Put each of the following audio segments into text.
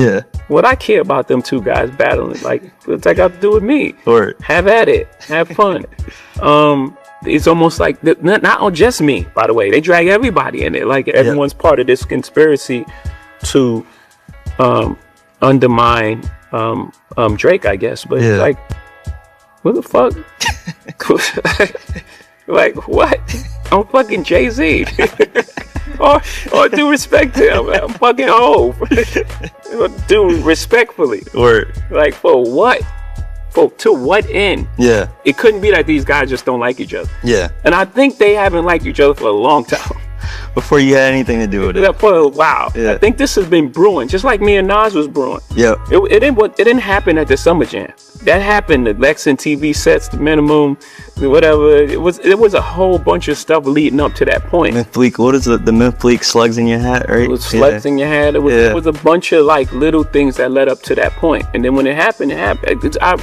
Yeah. What I care about them two guys battling, like, what's that got to do with me? Or have at it, have fun. It's almost like not just me, by the way. They drag everybody in it. Like everyone's part of this conspiracy to undermine Drake, I guess. But it's like, what the fuck? Like, what? I'm fucking Jay-Z. or due respect to him, I'm fucking Hov. Do respectfully. Or like, for what? To what end? Yeah. It couldn't be that these guys just don't like each other. Yeah. And I think they haven't liked each other for a long time. Before you had anything to do with it. For a while. Yeah. I think this has been brewing, just like me and Nas was brewing. Yeah. It didn't happen at the Summer Jam. That happened, the Lex and TV sets, the minimum, whatever. It was a whole bunch of stuff leading up to that point. Myth Bleak, what is the Myth Bleak slugs in your hat, right? It was slugs in your hat. It was a bunch of like little things that led up to that point. And then when it happened, I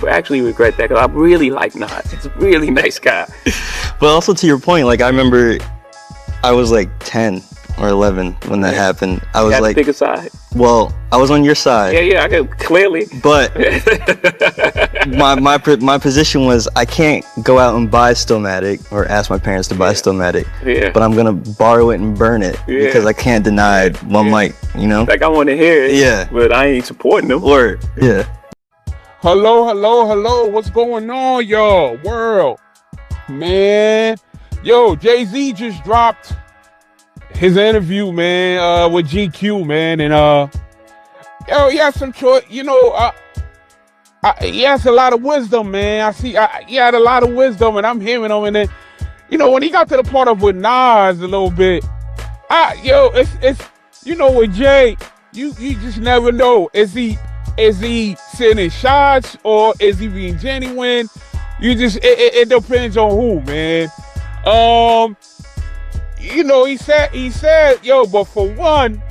actually regret that because I really like Nas. He's a really nice guy. But also to your point, like I remember I was like 10 or 11 when that happened. I was like, pick a side. Well, I was on your side. Yeah, I could clearly. But my position was I can't go out and buy Stillmatic or ask my parents to buy Stillmatic. Yeah. But I'm gonna borrow it and burn it because I can't deny one mic, you know? Like I want to hear it. Yeah. But I ain't supporting them. Or Hello. What's going on, y'all? World. Man. Yo, Jay-Z just dropped his interview, man, with GQ, man, and he has some choice, you know. He has a lot of wisdom, man. I see, he had a lot of wisdom, and I'm hearing him. And then, you know, when he got to the part of with Nas a little bit, it's you know, with Jay, you just never know. Is he sending shots or is he being genuine? It depends on who, man. You know, he said, yo, but for one,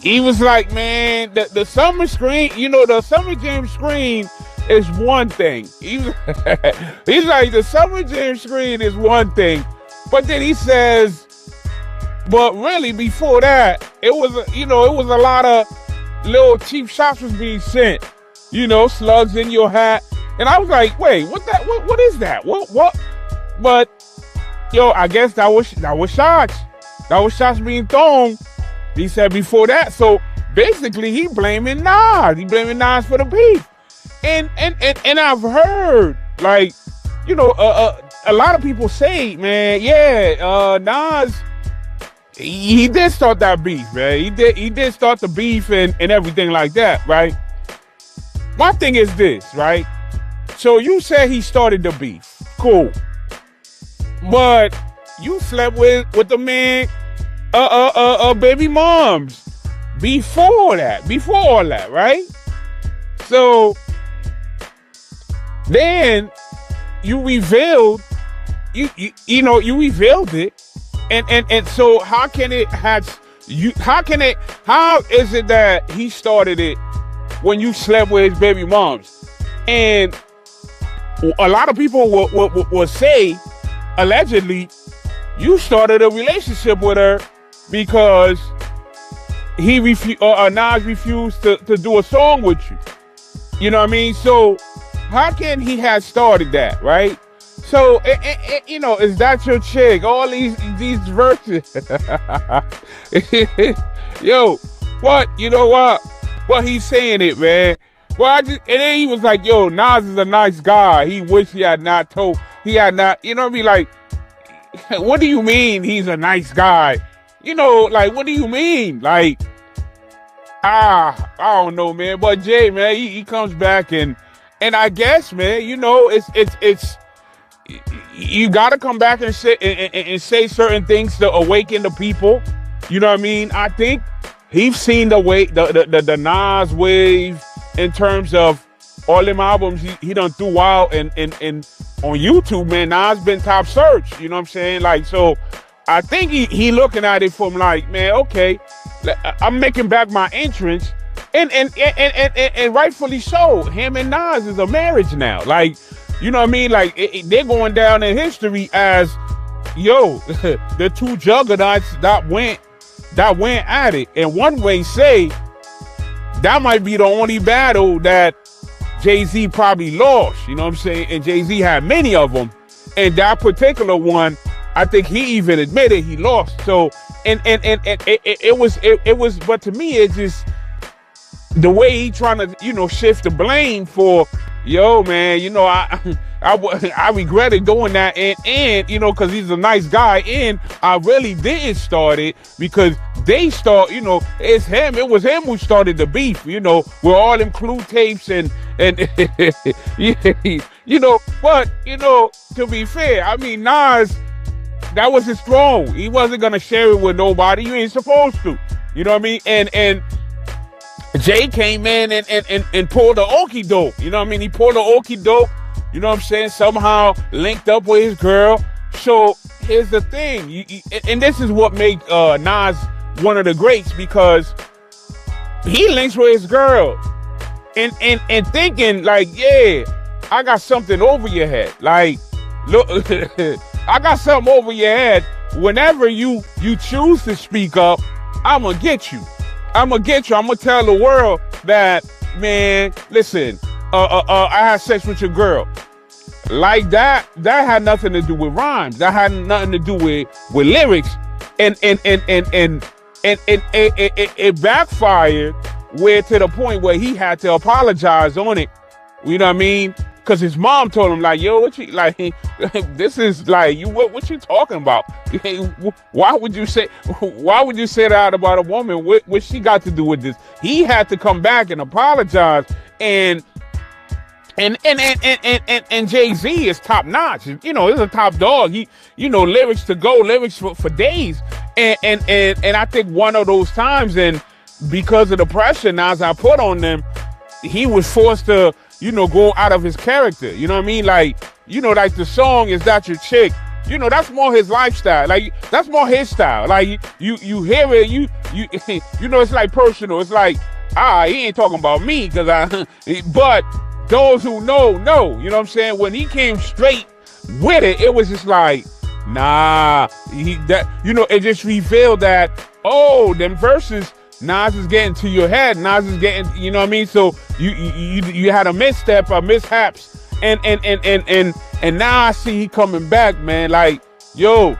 he was like, man, the summer screen, you know, the Summer Jam screen is one thing. He's like, the Summer Jam screen is one thing. But then he says, but really before that, it was a lot of little cheap shots was being sent, you know, slugs in your hat. And I was like, wait, what is that? What? But yo, I guess that was shots. That was shots being thrown. He said before that. So basically, he blaming Nas. He blaming Nas for the beef. And I've heard, like, you know, a lot of people say, man, Nas, he did start that beef, man. He did start the beef and everything like that, right? My thing is this, right? So you said he started the beef. Cool. But you slept with the man, baby moms before all that, right? So then you revealed, you revealed it, and so how is it that he started it when you slept with his baby moms? And a lot of people will say, allegedly, you started a relationship with her because Nas refused to do a song with you. You know what I mean? So how can he have started that, right? So, you know, is that your chick? All these verses. Yo, what? You know what? Well, he's saying it, man. Well, and then he was like, yo, Nas is a nice guy. He wish he had not, you know what I mean? Like, what do you mean he's a nice guy? You know, like, what do you mean? Like, I don't know, man. But Jay, man, he comes back and I guess, man, you know, it's you got to come back and say certain things to awaken the people. You know what I mean? I think he's seen the Nas wave in terms of all them albums he done threw out and on YouTube, man. Nas been top search. You know what I'm saying? Like, so I think he looking at it from like, man, okay, I'm making back my entrance, and rightfully so. Him and Nas is a marriage now. Like, you know what I mean? Like, they're going down in history as, yo, the two juggernauts that went at it. And one way say, that might be the only battle that Jay-Z probably lost, you know what I'm saying? And Jay-Z had many of them. And that particular one, I think he even admitted he lost. So, and it was, but to me, it's just the way he trying to, you know, shift the blame for, yo, man, you know, I regretted doing that, and you know, because he's a nice guy, and I really didn't start it because they start, you know, it was him who started the beef, you know, with all them clue tapes and you know, but you know, to be fair, I mean, Nas, that was his throne. He wasn't gonna share it with nobody. You ain't supposed to, you know what I mean? And Jay came in and pulled the okie doke, you know what I mean? He pulled the okie doke. You know what I'm saying? Somehow linked up with his girl. So here's the thing. And this is what made Nas one of the greats, because he links with his girl. And thinking like, yeah, I got something over your head. Like, look, I got something over your head. Whenever you choose to speak up, I'm going to get you. I'm going to tell the world that, man, listen, I had sex with your girl. Like that had nothing to do with rhymes. That had nothing to do with lyrics. And it backfired where to the point where he had to apologize on it. You know what I mean? Because his mom told him, like, yo, what you, like, this is like, you, what you talking about? Why would you say that about a woman? What she got to do with this? He had to come back and apologize. And Jay-Z is top notch. You know, he's a top dog. He, you know, lyrics for days. And I think one of those times, and because of the pressure Nas I put on them, he was forced to, you know, go out of his character. You know what I mean? Like, you know, like the song Is That Your Chick? You know, that's more his lifestyle. Like, that's more his style. Like, you hear it, you know, it's like personal. It's like, he ain't talking about me, but those who know. You know what I'm saying? When he came straight with it, it was just like, nah. You know, it just revealed that, oh, them verses, Nas is getting to your head. Nas is getting, you know what I mean? So you had a misstep or mishaps, and now I see he coming back, man. Like, yo,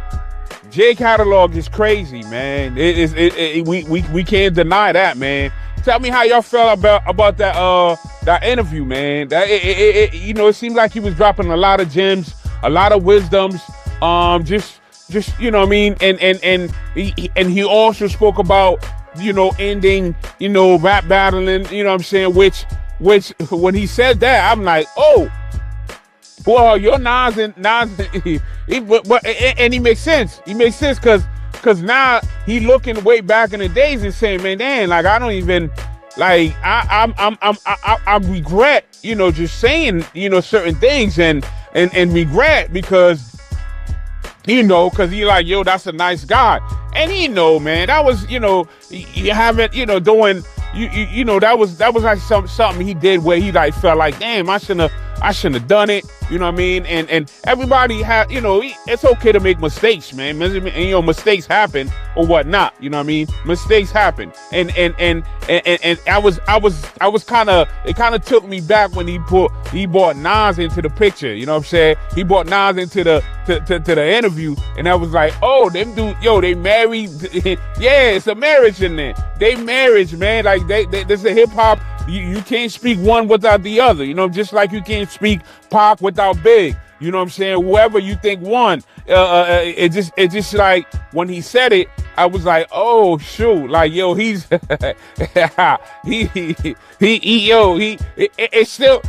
J catalog is crazy, man. We can't deny that, man. Tell me how y'all felt about that interview, man. You know, it seemed like he was dropping a lot of gems, a lot of wisdoms. Just you know what I mean. And he also spoke about, you know, ending, you know, rap battling. You know what I'm saying? Which when he said that, I'm like, oh, well, you're Nas, and he makes sense. He makes sense because now he looking way back in the days and saying, man, damn, like, I don't even, like, I regret, you know, just saying, you know, certain things and regret because, you know, because he like, yo, that's a nice guy. And he know, man, that was, you know, you haven't, you know, doing, you know, that was like something he did where he like felt like, damn, I shouldn't have done it. You know what I mean? And everybody had, you know, it's okay to make mistakes, man. And, you know, mistakes happen or whatnot. You know what I mean? Mistakes happen. And I was kind of, it kind of took me back when he brought Nas into the picture. You know what I'm saying? He brought Nas into the interview, and I was like, oh, them dude, yo, they married. Yeah, it's a marriage in there. They marriage, man. Like there's a hip hop. You can't speak one without the other, you know, just like you can't speak Pac without Big. You know what I'm saying? Whoever you think won, it just like when he said it, I was like, oh shoot, like, yo, he's he still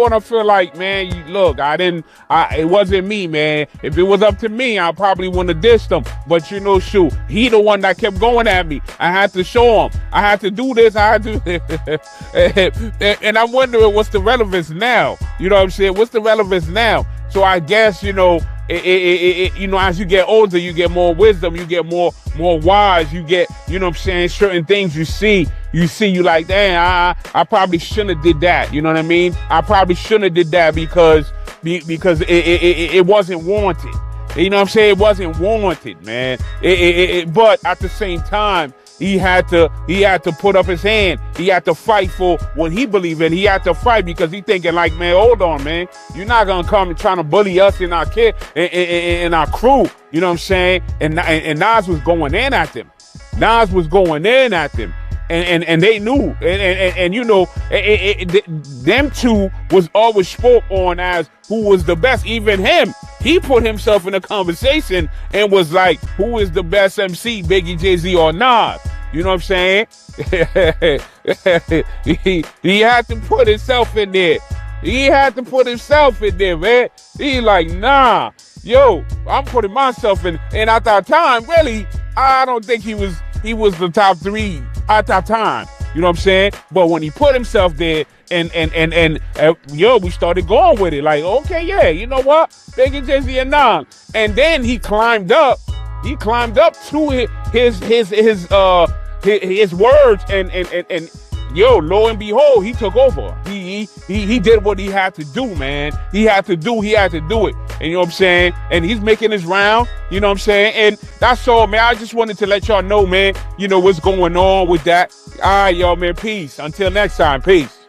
want to feel like, man, look, it wasn't me, man. If it was up to me, I probably wouldn't have dissed him. But you know, shoot, he the one that kept going at me. I had to show him. I had to do this. I had to, and I'm wondering what's the relevance now. You know what I'm saying? What's the relevance now? So I guess, you know, you know, as you get older, you get more wisdom, you get more wise, you get, you know what I'm saying, certain things you see, you like, damn, I probably shouldn't have did that. You know what I mean? I probably shouldn't have did that because it wasn't warranted. You know what I'm saying? It wasn't warranted, man. But at the same time, he had to put up his hand. He had to fight for what he believed in. He had to fight because he thinking like, man, hold on, man. You're not gonna come and trying to bully us and our kid and our crew. You know what I'm saying? And Nas was going in at them. Nas was going in at them. And they knew, and you know, them two was always spoke on as who was the best. Even him, he put himself in a conversation and was like, who is the best MC, Biggie, Jay-Z, or Nas? You know what I'm saying? he had to put himself in there. He had to put himself in there, man. He like, nah, yo, I'm putting myself in. And at that time, really, I don't think he was the top 3 at that time. You know what I'm saying? But when he put himself there and we started going with it. Like, okay, yeah, you know what? Biggie, Jay-Z, and Nas. And then he climbed up. He climbed up to his words and yo, lo and behold, he took over. He did what he had to do, man. He had to do it. And you know what I'm saying? And he's making his round, you know what I'm saying? And that's all, man. I just wanted to let y'all know, man, you know, what's going on with that. All right, y'all, man, peace. Until next time, peace.